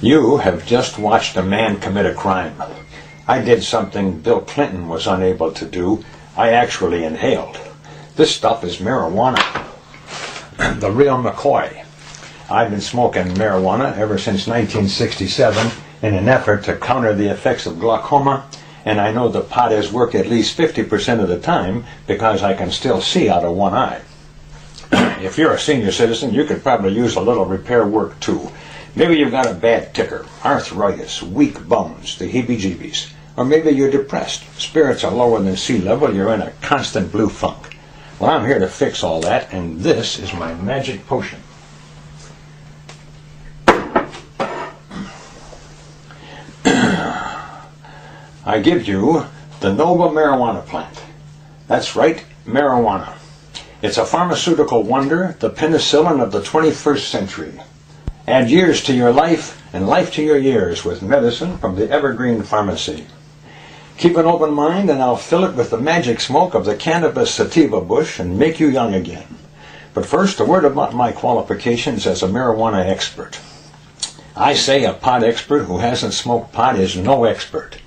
You have just watched a man commit a crime. I did something Bill Clinton was unable to do. I actually inhaled. This stuff is marijuana. The real McCoy. I've been smoking marijuana ever since 1967 in an effort to counter the effects of glaucoma, and I know the pot has worked at least 50% of the time because I can still see out of one eye. If you're a senior citizen, you could probably use a little repair work too. Maybe you've got a bad ticker, arthritis, weak bones, the heebie-jeebies. Or maybe you're depressed, spirits are lower than sea level, you're in a constant blue funk. Well, I'm here to fix all that, and this is my magic potion. I give you the noble marijuana plant. That's right, marijuana. It's a pharmaceutical wonder, the penicillin of the 21st century. Add years to your life and life to your years with medicine from the Evergreen Pharmacy. Keep an open mind and I'll fill it with the magic smoke of the cannabis sativa bush and make you young again. But first, a word about my qualifications as a marijuana expert. I say a pot expert who hasn't smoked pot is no expert.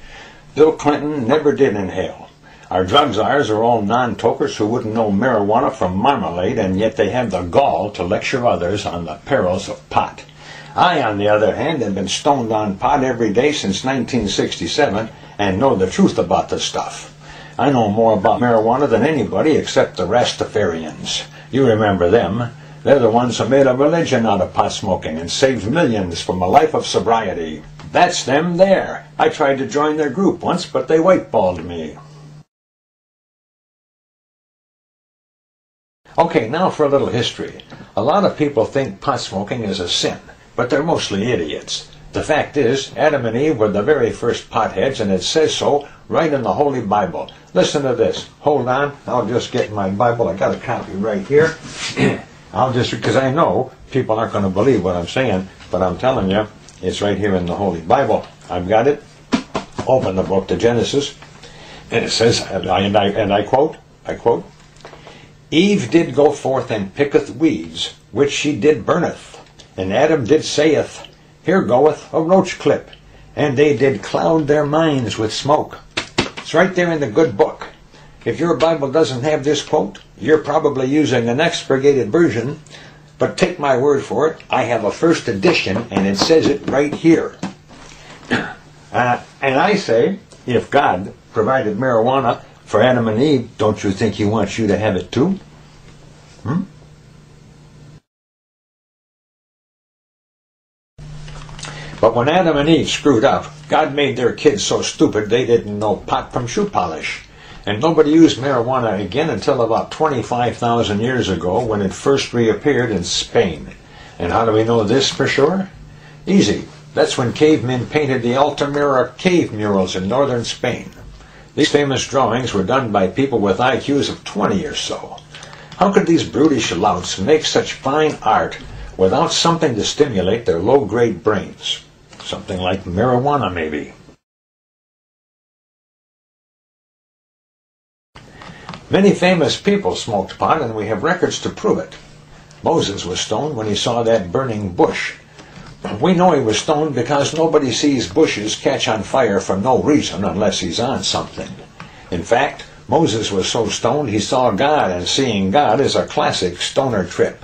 Bill Clinton never did inhale. Our drug czars are all non-tokers who wouldn't know marijuana from marmalade, and yet they have the gall to lecture others on the perils of pot. I, on the other hand, have been stoned on pot every day since 1967 and know the truth about the stuff. I know more about marijuana than anybody except the Rastafarians. You remember them. They're the ones who made a religion out of pot smoking and saved millions from a life of sobriety. That's them there. I tried to join their group once, but they whiteballed me. Okay, now for a little history. A lot of people think pot smoking is a sin, but they're mostly idiots. The fact is, Adam and Eve were the very first potheads, and it says so right in the Holy Bible. Listen to this. Hold on, I'll just get my Bible. I got a copy right here. Because I know people aren't going to believe what I'm saying, but I'm telling you, it's right here in the Holy Bible. I've got it. Open the book to Genesis, and it says, and I quote, Eve did go forth and picketh weeds, which she did burneth. And Adam did saith, Here goeth a roach clip. And they did cloud their minds with smoke. It's right there in the good book. If your Bible doesn't have this quote, you're probably using an expurgated version. But take my word for it, I have a first edition, and it says it right here. And I say, if God provided marijuana for Adam and Eve, don't you think he wants you to have it too? But when Adam and Eve screwed up, God made their kids so stupid they didn't know pot from shoe polish. And nobody used marijuana again until about 25,000 years ago when it first reappeared in Spain. And how do we know this for sure? Easy. That's when cavemen painted the Altamira cave murals in northern Spain. These famous drawings were done by people with IQs of 20 or so. How could these brutish louts make such fine art without something to stimulate their low-grade brains? Something like marijuana, maybe. Many famous people smoked pot, and we have records to prove it. Moses was stoned when he saw that burning bush. We know he was stoned because nobody sees bushes catch on fire for no reason unless he's on something. In fact, Moses was so stoned he saw God, and seeing God is a classic stoner trip.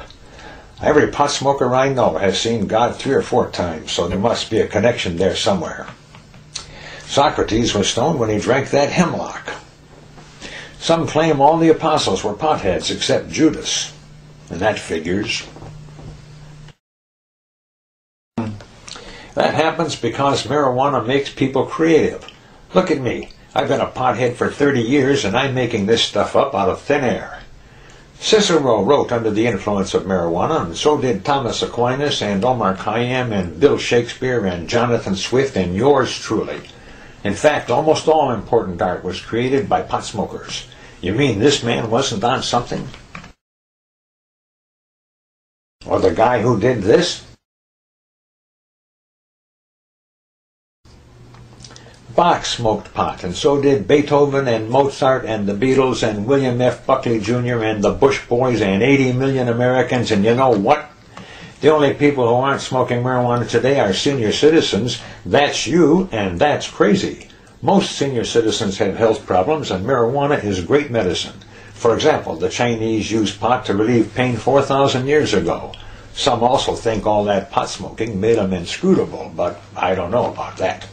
Every pot smoker I know has seen God 3 or 4 times, so there must be a connection there somewhere. Socrates was stoned when he drank that hemlock. Some claim all the apostles were potheads except Judas, and that figures. That happens because marijuana makes people creative. Look at me. I've been a pothead for 30 years, and I'm making this stuff up out of thin air. Cicero wrote under the influence of marijuana, and so did Thomas Aquinas and Omar Khayyam and Bill Shakespeare and Jonathan Swift and yours truly. In fact, almost all important art was created by pot smokers. You mean this man wasn't on something? Or the guy who did this? Bach smoked pot, and so did Beethoven and Mozart and the Beatles and William F. Buckley Jr. and the Bush Boys and 80 million Americans, and you know what? The only people who aren't smoking marijuana today are senior citizens. That's you, and that's crazy. Most senior citizens have health problems, and marijuana is great medicine. For example, the Chinese used pot to relieve pain 4,000 years ago. Some also think all that pot smoking made them inscrutable, but I don't know about that.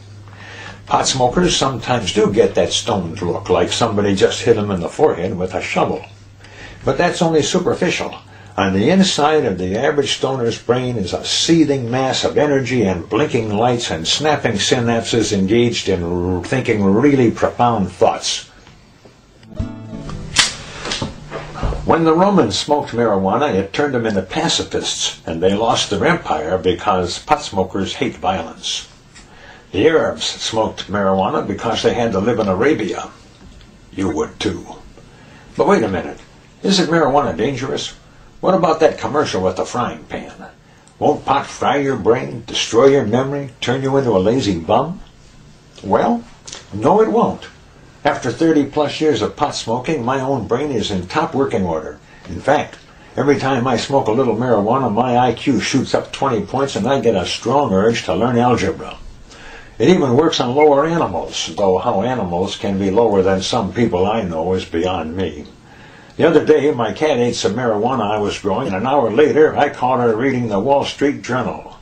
Pot smokers sometimes do get that stoned look, like somebody just hit them in the forehead with a shovel. But that's only superficial. On the inside of the average stoner's brain is a seething mass of energy and blinking lights and snapping synapses engaged in thinking really profound thoughts. When the Romans smoked marijuana, it turned them into pacifists, and they lost their empire because pot smokers hate violence. The Arabs smoked marijuana because they had to live in Arabia. You would too. But wait a minute. Isn't marijuana dangerous? What about that commercial with the frying pan? Won't pot fry your brain, destroy your memory, turn you into a lazy bum? Well, no it won't. After 30 plus years of pot smoking, my own brain is in top working order. In fact, every time I smoke a little marijuana, my IQ shoots up 20 points and I get a strong urge to learn algebra. It even works on lower animals, though how animals can be lower than some people I know is beyond me. The other day, my cat ate some marijuana I was growing, and an hour later, I caught her reading the Wall Street Journal.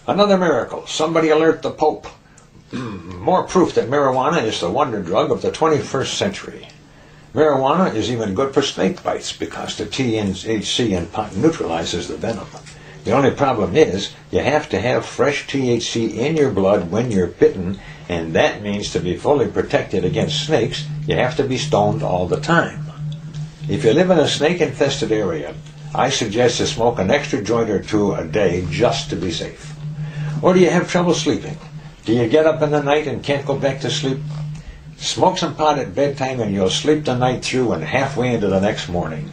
Another miracle. Somebody alert the Pope. More proof that marijuana is the wonder drug of the 21st century. Marijuana is even good for snake bites because the THC in pot neutralizes the venom. The only problem is you have to have fresh THC in your blood when you're bitten, and that means to be fully protected against snakes, you have to be stoned all the time. If you live in a snake-infested area, I suggest to smoke an extra joint or two a day just to be safe. Or do you have trouble sleeping? Do you get up in the night and can't go back to sleep? Smoke some pot at bedtime and you'll sleep the night through and halfway into the next morning.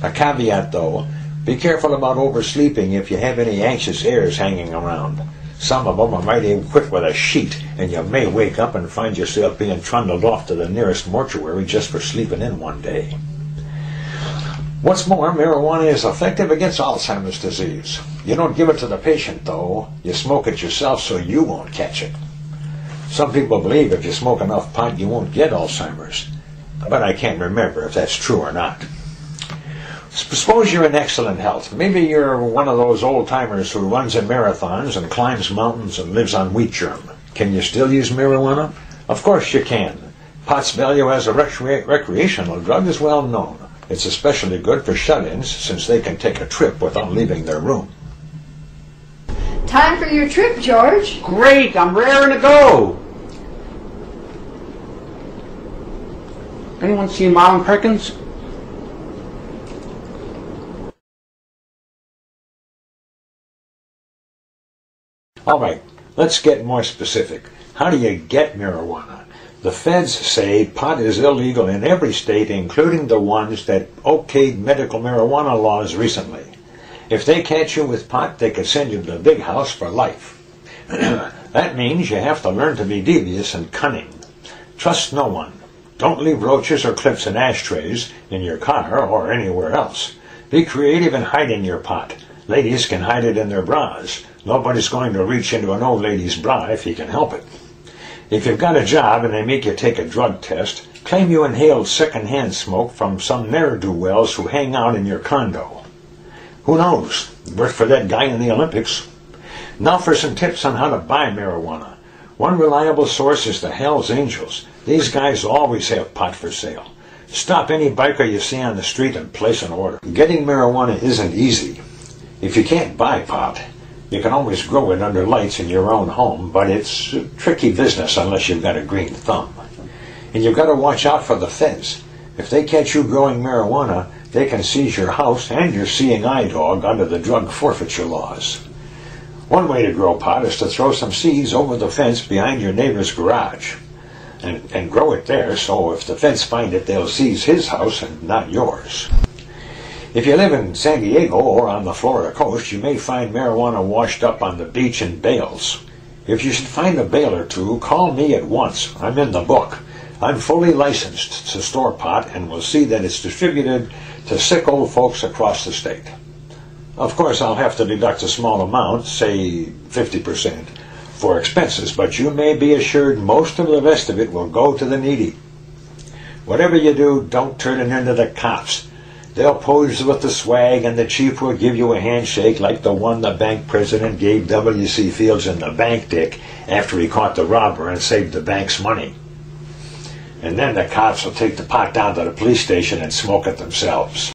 A caveat though, be careful about oversleeping if you have any anxious airs hanging around. Some of them are mighty quick with a sheet, and you may wake up and find yourself being trundled off to the nearest mortuary just for sleeping in one day. What's more, marijuana is effective against Alzheimer's disease. You don't give it to the patient, though. You smoke it yourself so you won't catch it. Some people believe if you smoke enough pot, you won't get Alzheimer's. But I can't remember if that's true or not. Suppose you're in excellent health. Maybe you're one of those old-timers who runs in marathons and climbs mountains and lives on wheat germ. Can you still use marijuana? Of course you can. Pot's value as a recreational drug is well known. It's especially good for shut-ins since they can take a trip without leaving their room. Time for your trip, George. Great, I'm raring to go. Anyone seen Marlon Perkins? All right, let's get more specific. How do you get marijuana? The feds say pot is illegal in every state, including the ones that okayed medical marijuana laws recently. If they catch you with pot, they could send you to the big house for life. That means you have to learn to be devious and cunning. Trust no one. Don't leave roaches or clips in ashtrays in your car or anywhere else. Be creative in hiding your pot. Ladies can hide it in their bras. Nobody's going to reach into an old lady's bra if he can help it. If you've got a job and they make you take a drug test, claim you inhaled secondhand smoke from some ne'er-do-wells who hang out in your condo. Who knows? Worked for that guy in the Olympics. Now for some tips on how to buy marijuana. One reliable source is the Hells Angels. These guys always have pot for sale. Stop any biker you see on the street and place an order. Getting marijuana isn't easy. If you can't buy pot, you can always grow it under lights in your own home, but it's a tricky business unless you've got a green thumb. And you've got to watch out for the feds. If they catch you growing marijuana, they can seize your house and your seeing eye dog under the drug forfeiture laws. One way to grow pot is to throw some seeds over the fence behind your neighbor's garage and grow it there, so if the feds find it, they'll seize his house and not yours. If you live in San Diego or on the Florida coast, you may find marijuana washed up on the beach in bales. If you should find a bale or two, call me at once. I'm in the book. I'm fully licensed to store pot and will see that it's distributed to sick old folks across the state. Of course, I'll have to deduct a small amount, say 50%, for expenses, but you may be assured most of the rest of it will go to the needy. Whatever you do, don't turn it into the cops. They'll pose with the swag and the chief will give you a handshake like the one the bank president gave W.C. Fields in the bank dick after he caught the robber and saved the bank's money. And then the cops will take the pot down to the police station and smoke it themselves.